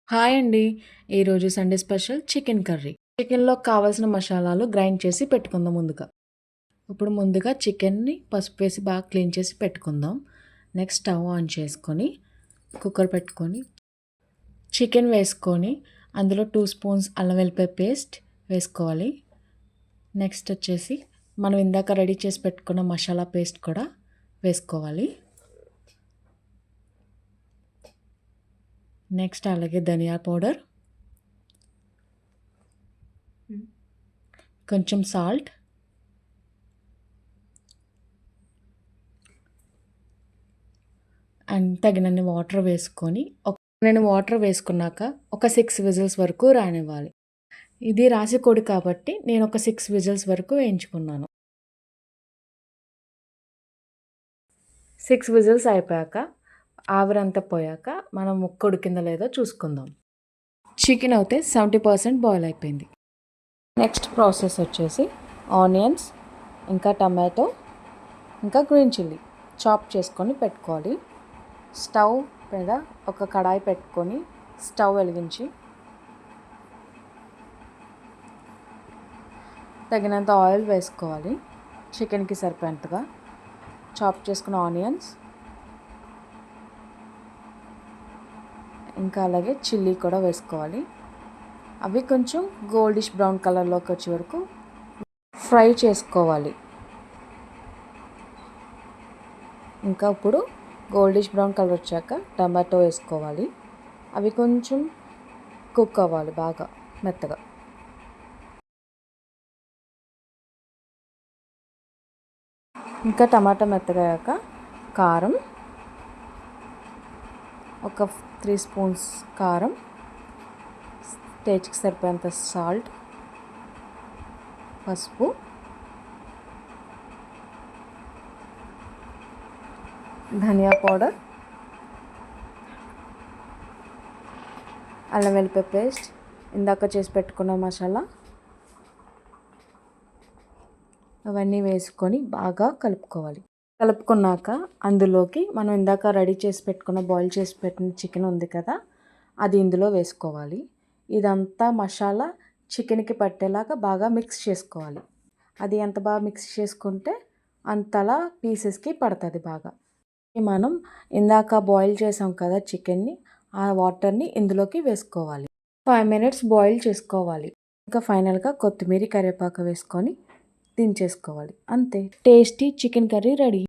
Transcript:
Hi అండి. ఈరోజు Sunday special chicken curry. చికెన్‌లోకి కావాల్సిన మసాలాలు గ్రైండ్ చేసి పెట్టుకుందాం ముందుగా. ఇప్పుడు ముందుగా చికెన్‌ని పసుపు వేసి బాగా క్లీన్ చేసి పెట్టుకుందాం. నెక్స్ట్ స్టవ్ ఆన్ చేసుకొని కుక్కర్ పెట్టుకొని చికెన్ వేసుకొని అందులో 2 స్పూన్స్ అల్లం వెల్లిపాయ పేస్ట్ వేసుకోవాలి. నెక్స్ట్ వచ్చేసి మనం ఇందాక రెడీ చేసి పెట్టుకున్న మసాలా పేస్ట్ కూడా వేసుకోవాలి. నెక్స్ట్ అలాగే ధనియా పౌడర్, కొంచెం సాల్ట్, అండ్ తగినన్ని వాటర్ వేసుకొని నేను వాటర్ వేసుకున్నాక ఒక 6 విజిల్స్ వరకు రానివ్వాలి. ఇది రాసి కోడి కాబట్టి నేను ఒక 6 విజిల్స్ వరకు వేయించుకున్నాను. 6 విజిల్స్ అయిపోయాక ఆవిరంతా పోయాక మనం ముక్క ఉడికిందో లేదో చూసుకుందాం. చికెన్ అయితే 70% బాయిల్ అయిపోయింది. నెక్స్ట్ ప్రాసెస్ వచ్చేసి ఆనియన్స్, ఇంకా టమాటో, ఇంకా గ్రీన్ చిల్లీ చాప్ చేసుకొని పెట్టుకోవాలి. స్టవ్ మీద ఒక కడాయి పెట్టుకొని స్టవ్ వెలిగించి తగినంత ఆయిల్ వేసుకోవాలి. చికెన్కి సరిపోయేంతగా చాప్ చేసుకున్న ఆనియన్స్, ఇంకా అలాగే చిల్లీ కూడా వేసుకోవాలి. అవి కొంచెం గోల్డిష్ బ్రౌన్ కలర్లోకి వచ్చే వరకు ఫ్రై చేసుకోవాలి. ఇంకా ఇప్పుడు గోల్డిష్ బ్రౌన్ కలర్ వచ్చాక టమాటో వేసుకోవాలి. అవి కొంచెం కుక్ అవ్వాలి బాగా మెత్తగా. ఇంకా టమాటా మెత్తగా అయ్యాక కారం, ఒక 3 స్పూన్స్ కారం, టేస్ట్కి సరిపోయేంత సాల్ట్, పసుపు, ధనియా పౌడర్, అల్లం వెల్లిపాయ పేస్ట్, ఇందాక చేసి పెట్టుకున్న మసాలా అవన్నీ వేసుకొని బాగా కలుపుకోవాలి. కలుపుకున్నాక అందులోకి మనం ఇందాక రెడీ చేసి పెట్టుకున్న బాయిల్ చేసి పెట్టిన చికెన్ ఉంది కదా, అది ఇందులో వేసుకోవాలి. ఇదంతా మసాలా చికెన్కి పట్టేలాగా బాగా మిక్స్ చేసుకోవాలి. అది ఎంత బాగా మిక్స్ చేసుకుంటే అంతలా పీసెస్కి పడుతుంది బాగా. మనం ఇందాక బాయిల్ చేసాం కదా చికెన్ని, ఆ వాటర్ని ఇందులోకి వేసుకోవాలి. 5 మినిట్స్ బాయిల్ చేసుకోవాలి. ఇంకా ఫైనల్గా కొత్తిమీర, కరివేపాకు వేసుకొని దించేసుకోవాలి. అంతే, టేస్టీ చికెన్ కర్రీ రెడీ.